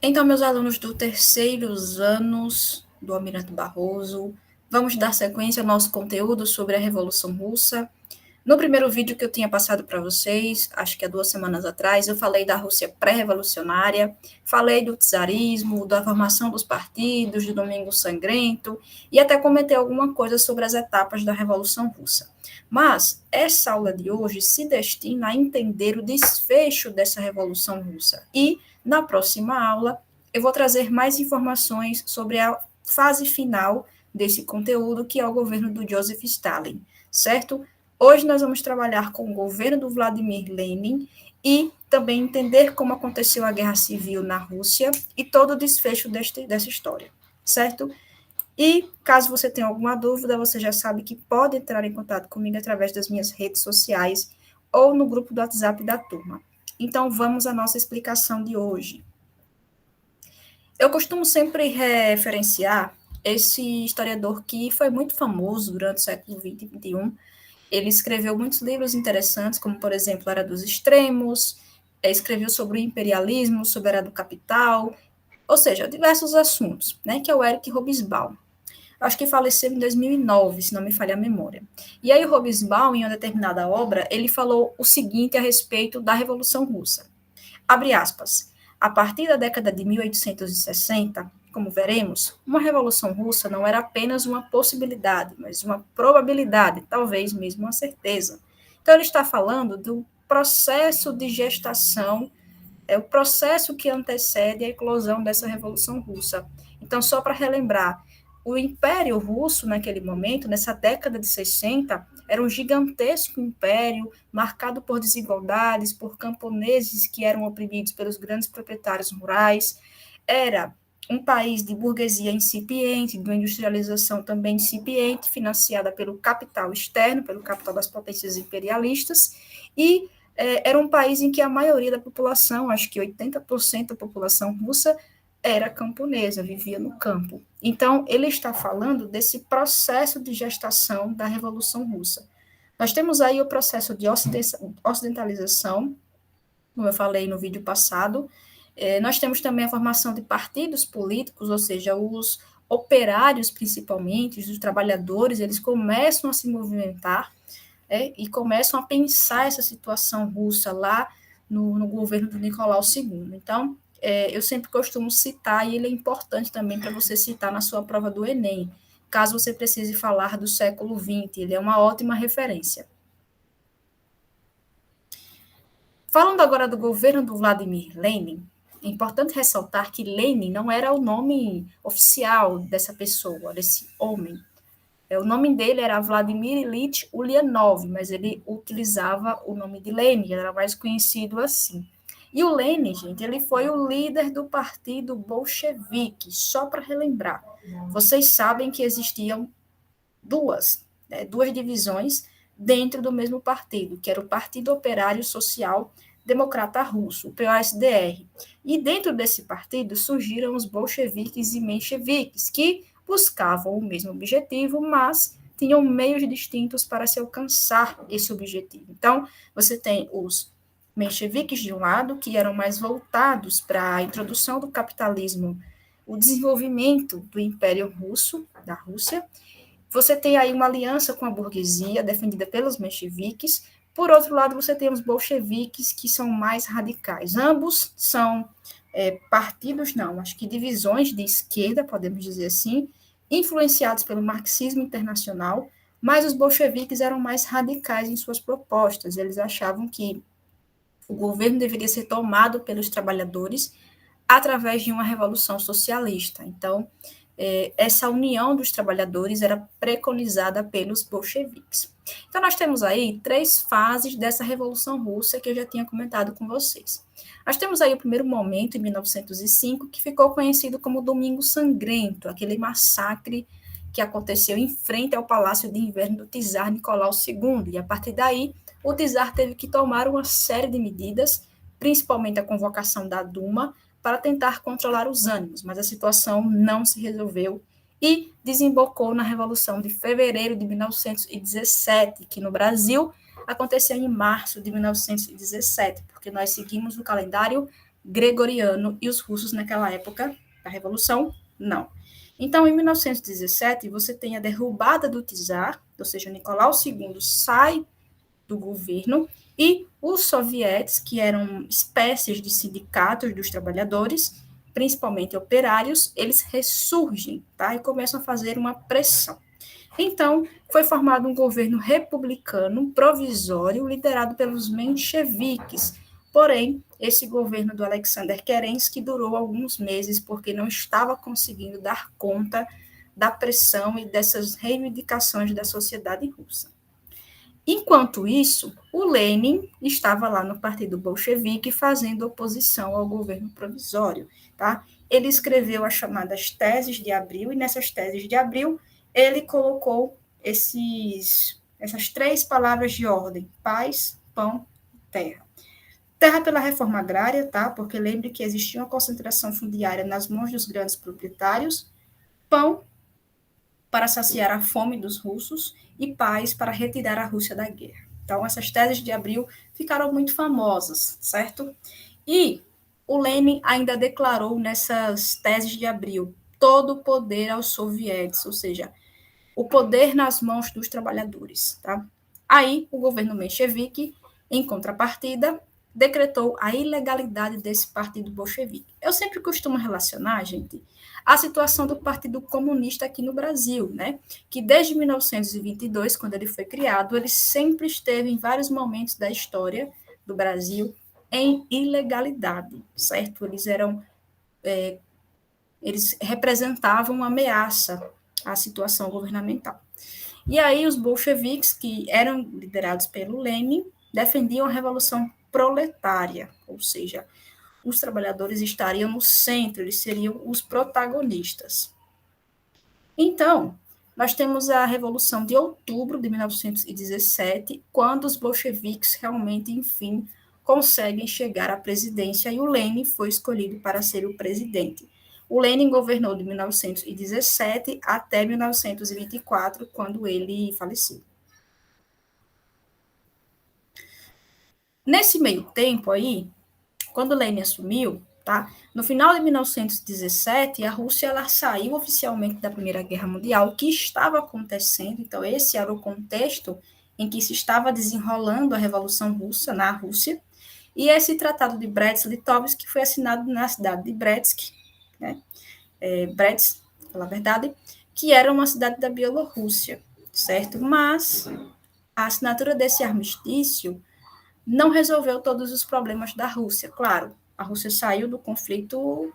Então, meus alunos do terceiros anos do Almirante Barroso, vamos dar sequência ao nosso conteúdo sobre a Revolução Russa. No primeiro vídeo que eu tinha passado para vocês, acho que há 2 semanas atrás, eu falei da Rússia pré-revolucionária, falei do czarismo, da formação dos partidos, do Domingo Sangrento, e até comentei alguma coisa sobre as etapas da Revolução Russa. Mas essa aula de hoje se destina a entender o desfecho dessa Revolução Russa. E, na próxima aula, eu vou trazer mais informações sobre a fase final desse conteúdo, que é o governo do Joseph Stalin, certo? Hoje nós vamos trabalhar com o governo do Vladimir Lenin e também entender como aconteceu a guerra civil na Rússia e todo o desfecho dessa história, certo? E caso você tenha alguma dúvida, você já sabe que pode entrar em contato comigo através das minhas redes sociais ou no grupo do WhatsApp da turma. Então vamos à nossa explicação de hoje. Eu costumo sempre referenciar esse historiador que foi muito famoso durante o século XX e XXI. Ele escreveu muitos livros interessantes, como, por exemplo, Era dos Extremos, escreveu sobre o imperialismo, sobre a Era do Capital, ou seja, diversos assuntos, né, que é o Eric Hobsbawm. Acho que faleceu em 2009, se não me falha a memória. E aí o Hobsbawm, em uma determinada obra, ele falou o seguinte a respeito da Revolução Russa. Abre aspas. A partir da década de 1860, como veremos, uma revolução russa não era apenas uma possibilidade, mas uma probabilidade, talvez mesmo uma certeza. Então, ele está falando do processo de gestação, é o processo que antecede a eclosão dessa revolução russa. Então, só para relembrar, o Império Russo, naquele momento, nessa década de 60, era um gigantesco império marcado por desigualdades, por camponeses que eram oprimidos pelos grandes proprietários rurais. Era um país de burguesia incipiente, de uma industrialização também incipiente, financiada pelo capital externo, pelo capital das potências imperialistas, e era um país em que a maioria da população, acho que 80% da população russa, era camponesa, vivia no campo. Então, ele está falando desse processo de gestação da Revolução Russa. Nós temos aí o processo de ocidentalização, como eu falei no vídeo passado. Nós temos também a formação de partidos políticos, ou seja, os operários, principalmente, os trabalhadores, eles começam a se movimentar e começam a pensar essa situação russa lá no governo do Nicolau II. Então, eu sempre costumo citar, e ele é importante também para você citar na sua prova do Enem, caso você precise falar do século XX, ele é uma ótima referência. Falando agora do governo do Vladimir Lenin, é importante ressaltar que Lenin não era o nome oficial dessa pessoa, desse homem. O nome dele era Vladimir Ilyich Ulyanov, mas ele utilizava o nome de Lenin, era mais conhecido assim. E o Lenin, gente, ele foi o líder do partido bolchevique, só para relembrar. Vocês sabem que existiam duas divisões dentro do mesmo partido, que era o Partido Operário Social Democrata Russo, o POSDR. E dentro desse partido surgiram os bolcheviques e mencheviques, que buscavam o mesmo objetivo, mas tinham meios distintos para se alcançar esse objetivo. Então, você tem os mencheviques de um lado, que eram mais voltados para a introdução do capitalismo, o desenvolvimento do Império Russo, da Rússia. Você tem aí uma aliança com a burguesia, defendida pelos mencheviques. Por outro lado, você tem os bolcheviques, que são mais radicais. Ambos são partidos, não, acho que divisões de esquerda, podemos dizer assim, influenciados pelo marxismo internacional, mas os bolcheviques eram mais radicais em suas propostas. Eles achavam que o governo deveria ser tomado pelos trabalhadores através de uma revolução socialista. Então, essa união dos trabalhadores era preconizada pelos bolcheviques. Então, nós temos aí 3 fases dessa Revolução Russa que eu já tinha comentado com vocês. Nós temos aí o primeiro momento, em 1905, que ficou conhecido como Domingo Sangrento, aquele massacre que aconteceu em frente ao Palácio de Inverno do czar Nicolau II, e a partir daí o czar teve que tomar uma série de medidas, principalmente a convocação da Duma, para tentar controlar os ânimos, mas a situação não se resolveu e desembocou na Revolução de Fevereiro de 1917, que no Brasil aconteceu em março de 1917, porque nós seguimos o calendário gregoriano e os russos naquela época da Revolução, não. Então, em 1917, você tem a derrubada do czar, ou seja, Nicolau II sai do governo e os sovietes, que eram espécies de sindicatos dos trabalhadores, principalmente operários, eles ressurgem, tá? E começam a fazer uma pressão. Então, foi formado um governo republicano provisório liderado pelos mencheviques. Porém, esse governo do Alexander Kerensky durou alguns meses porque não estava conseguindo dar conta da pressão e dessas reivindicações da sociedade russa. Enquanto isso, o Lenin estava lá no Partido Bolchevique fazendo oposição ao governo provisório, tá? Ele escreveu as chamadas teses de abril, e nessas teses de abril ele colocou essas três palavras de ordem: paz, pão, terra. Terra pela reforma agrária, tá? Porque lembre que existia uma concentração fundiária nas mãos dos grandes proprietários. Pão para saciar a fome dos russos e paz para retirar a Rússia da guerra. Então, essas teses de abril ficaram muito famosas, certo? E o Lenin ainda declarou nessas teses de abril todo o poder aos sovietes, ou seja, o poder nas mãos dos trabalhadores, tá? Aí, o governo menchevique, em contrapartida, decretou a ilegalidade desse partido bolchevique. Eu sempre costumo relacionar, gente, a situação do Partido Comunista aqui no Brasil, né? Que desde 1922, quando ele foi criado, ele sempre esteve em vários momentos da história do Brasil em ilegalidade, certo? Eles representavam uma ameaça à situação governamental. E aí os bolcheviques, que eram liderados pelo Lenin, defendiam a revolução proletária, ou seja, os trabalhadores estariam no centro, eles seriam os protagonistas. Então, nós temos a Revolução de Outubro de 1917, quando os bolcheviques realmente, enfim, conseguem chegar à presidência e o Lenin foi escolhido para ser o presidente. O Lenin governou de 1917 até 1924, quando ele faleceu. Nesse meio tempo aí, quando Lenin assumiu, tá? No final de 1917, a Rússia ela saiu oficialmente da Primeira Guerra Mundial, o que estava acontecendo. Então, esse era o contexto em que se estava desenrolando a Revolução Russa na Rússia. E esse tratado de Brest-Litovsk foi assinado na cidade de Brest, né? Brest, pela verdade, que era uma cidade da Bielorrússia, certo? Mas a assinatura desse armistício não resolveu todos os problemas da Rússia. Claro, a Rússia saiu do conflito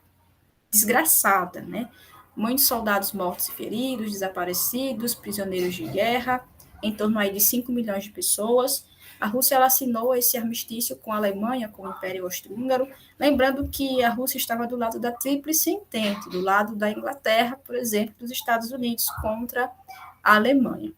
desgraçada, né? Muitos soldados mortos e feridos, desaparecidos, prisioneiros de guerra, em torno aí de 5 milhões de pessoas. A Rússia ela assinou esse armistício com a Alemanha, com o Império Austro-Húngaro, lembrando que a Rússia estava do lado da Tríplice Entente, do lado da Inglaterra, por exemplo, dos Estados Unidos contra a Alemanha.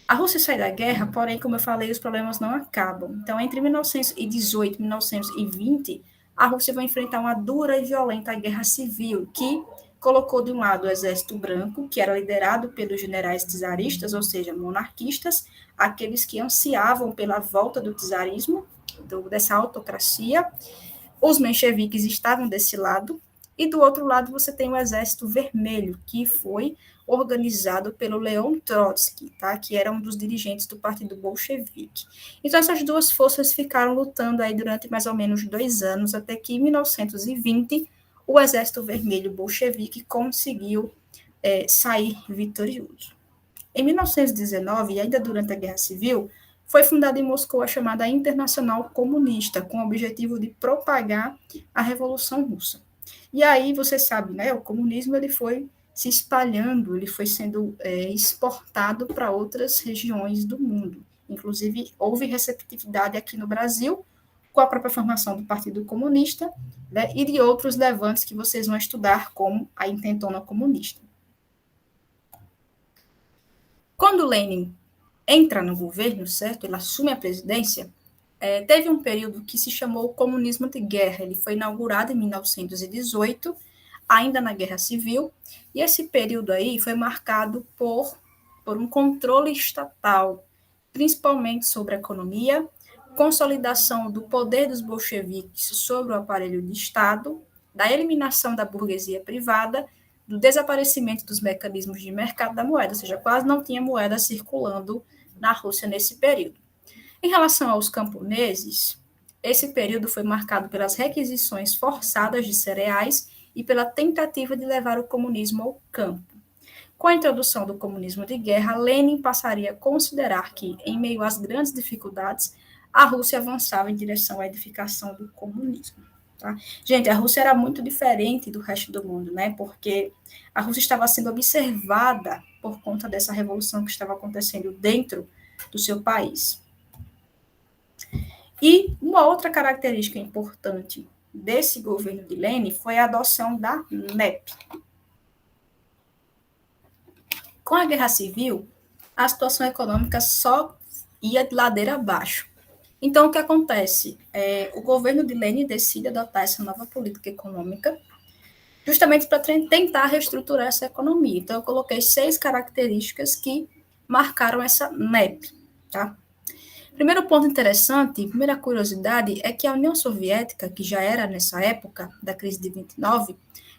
A Rússia sai da guerra, porém, como eu falei, os problemas não acabam. Então, entre 1918 e 1920, a Rússia vai enfrentar uma dura e violenta guerra civil, que colocou de um lado o Exército Branco, que era liderado pelos generais czaristas, ou seja, monarquistas, aqueles que ansiavam pela volta do czarismo, dessa autocracia. Os mencheviques estavam desse lado, e do outro lado você tem o Exército Vermelho, que foi organizado pelo Leon Trotsky, tá? Que era um dos dirigentes do Partido Bolchevique. Então, essas duas forças ficaram lutando aí durante mais ou menos 2 anos, até que em 1920 o Exército Vermelho Bolchevique conseguiu sair vitorioso. Em 1919, e ainda durante a Guerra Civil, foi fundada em Moscou a chamada Internacional Comunista, com o objetivo de propagar a Revolução Russa. E aí, você sabe, né, o comunismo ele foi se espalhando, ele foi sendo exportado para outras regiões do mundo. Inclusive, houve receptividade aqui no Brasil, com a própria formação do Partido Comunista, né, e de outros levantes que vocês vão estudar, como a Intentona Comunista. Quando Lenin entra no governo, certo? Ele assume a presidência. Teve um período que se chamou comunismo de guerra. Ele foi inaugurado em 1918, ainda na Guerra Civil, e esse período aí foi marcado por um controle estatal, principalmente sobre a economia, consolidação do poder dos bolcheviques sobre o aparelho de Estado, da eliminação da burguesia privada, do desaparecimento dos mecanismos de mercado da moeda, ou seja, quase não tinha moeda circulando na Rússia nesse período. Em relação aos camponeses, esse período foi marcado pelas requisições forçadas de cereais e pela tentativa de levar o comunismo ao campo. Com a introdução do comunismo de guerra, Lenin passaria a considerar que, em meio às grandes dificuldades, a Rússia avançava em direção à edificação do comunismo. Tá? Gente, a Rússia era muito diferente do resto do mundo, né? Porque a Rússia estava sendo observada por conta dessa revolução que estava acontecendo dentro do seu país. E uma outra característica importante desse governo de Lenin foi a adoção da NEP. Com a Guerra Civil, a situação econômica só ia de ladeira abaixo. Então, o que acontece? O governo de Lenin decide adotar essa nova política econômica justamente para tentar reestruturar essa economia. Então, eu coloquei 6 características que marcaram essa NEP. Tá? Primeiro ponto interessante, primeira curiosidade, é que a União Soviética, que já era nessa época da crise de 29,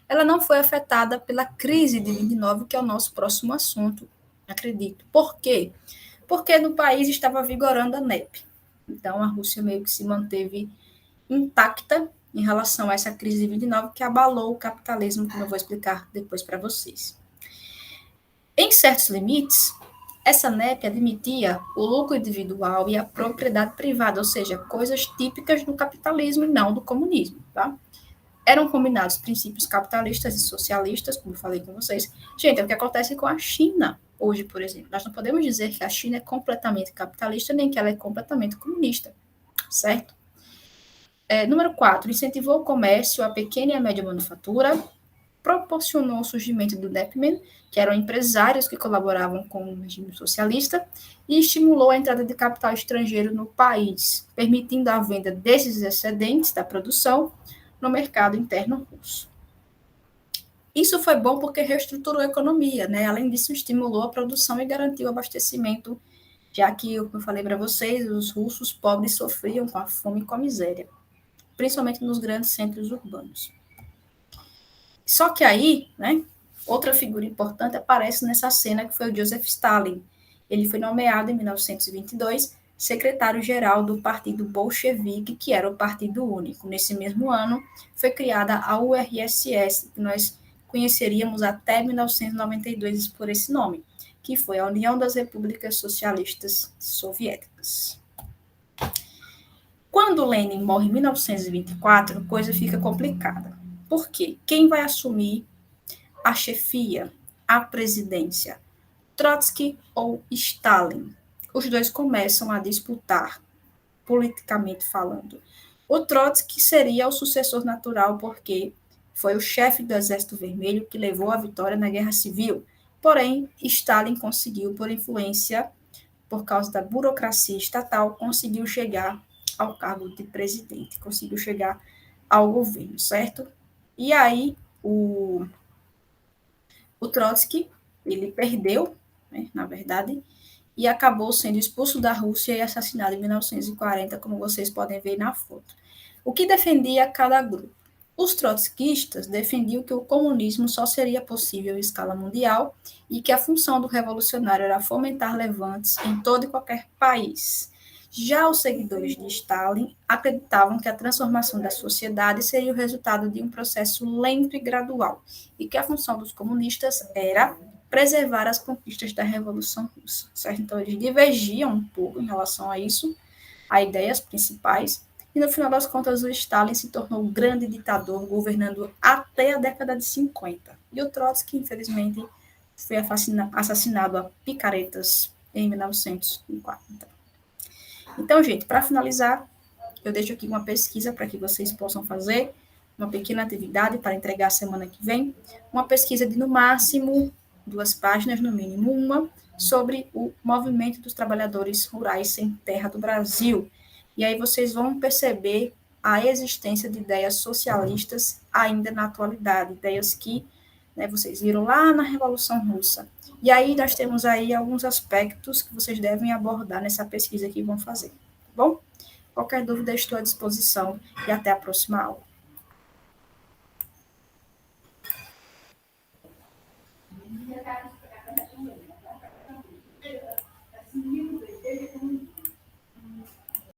ela não foi afetada pela crise de 29, que é o nosso próximo assunto, acredito. Por quê? Porque no país estava vigorando a NEP. Então, a Rússia meio que se manteve intacta em relação a essa crise de 29, que abalou o capitalismo, como eu vou explicar depois para vocês. Em certos limites, essa NEP admitia o lucro individual e a propriedade privada, ou seja, coisas típicas do capitalismo e não do comunismo, tá? Eram combinados princípios capitalistas e socialistas, como eu falei com vocês. Gente, é o que acontece com a China hoje, por exemplo. Nós não podemos dizer que a China é completamente capitalista, nem que ela é completamente comunista, certo? Número 4, incentivou o comércio, a pequena e a média manufatura, proporcionou o surgimento do NEPmen, que eram empresários que colaboravam com o regime socialista, e estimulou a entrada de capital estrangeiro no país, permitindo a venda desses excedentes da produção no mercado interno russo. Isso foi bom porque reestruturou a economia, né? Além disso, estimulou a produção e garantiu o abastecimento, já que, como eu falei para vocês, os russos pobres sofriam com a fome e com a miséria, principalmente nos grandes centros urbanos. Só que aí, né, outra figura importante aparece nessa cena, que foi o Joseph Stalin. Ele foi nomeado em 1922 secretário-geral do Partido Bolchevique, que era o Partido Único. Nesse mesmo ano, foi criada a URSS, que nós conheceríamos até 1992 por esse nome, que foi a União das Repúblicas Socialistas Soviéticas. Quando Lenin morre em 1924, a coisa fica complicada. Por quê? Quem vai assumir a chefia, a presidência? Trotsky ou Stalin? Os dois começam a disputar, politicamente falando. O Trotsky seria o sucessor natural, porque foi o chefe do Exército Vermelho que levou a vitória na Guerra Civil. Porém, Stalin conseguiu, por influência, por causa da burocracia estatal, conseguiu chegar ao cargo de presidente, conseguiu chegar ao governo, certo? E aí, o Trotsky, ele perdeu, né, na verdade, e acabou sendo expulso da Rússia e assassinado em 1940, como vocês podem ver na foto. O que defendia cada grupo? Os trotskistas defendiam que o comunismo só seria possível em escala mundial e que a função do revolucionário era fomentar levantes em todo e qualquer país. Já os seguidores de Stalin acreditavam que a transformação da sociedade seria o resultado de um processo lento e gradual, e que a função dos comunistas era preservar as conquistas da Revolução Russa, certo? Então, eles divergiam um pouco em relação a isso, a ideias principais, e no final das contas o Stalin se tornou um grande ditador, governando até a década de 50. E o Trotsky, infelizmente, foi assassinado a picaretas em 1940. Então, gente, para finalizar, eu deixo aqui uma pesquisa para que vocês possam fazer, uma pequena atividade para entregar semana que vem, uma pesquisa de, no máximo, 2 páginas, no mínimo uma, sobre o movimento dos trabalhadores rurais sem terra do Brasil. E aí vocês vão perceber a existência de ideias socialistas ainda na atualidade, ideias que, né, vocês viram lá na Revolução Russa. E aí nós temos aí alguns aspectos que vocês devem abordar nessa pesquisa que vão fazer, tá bom? Qualquer dúvida, estou à disposição e até a próxima aula.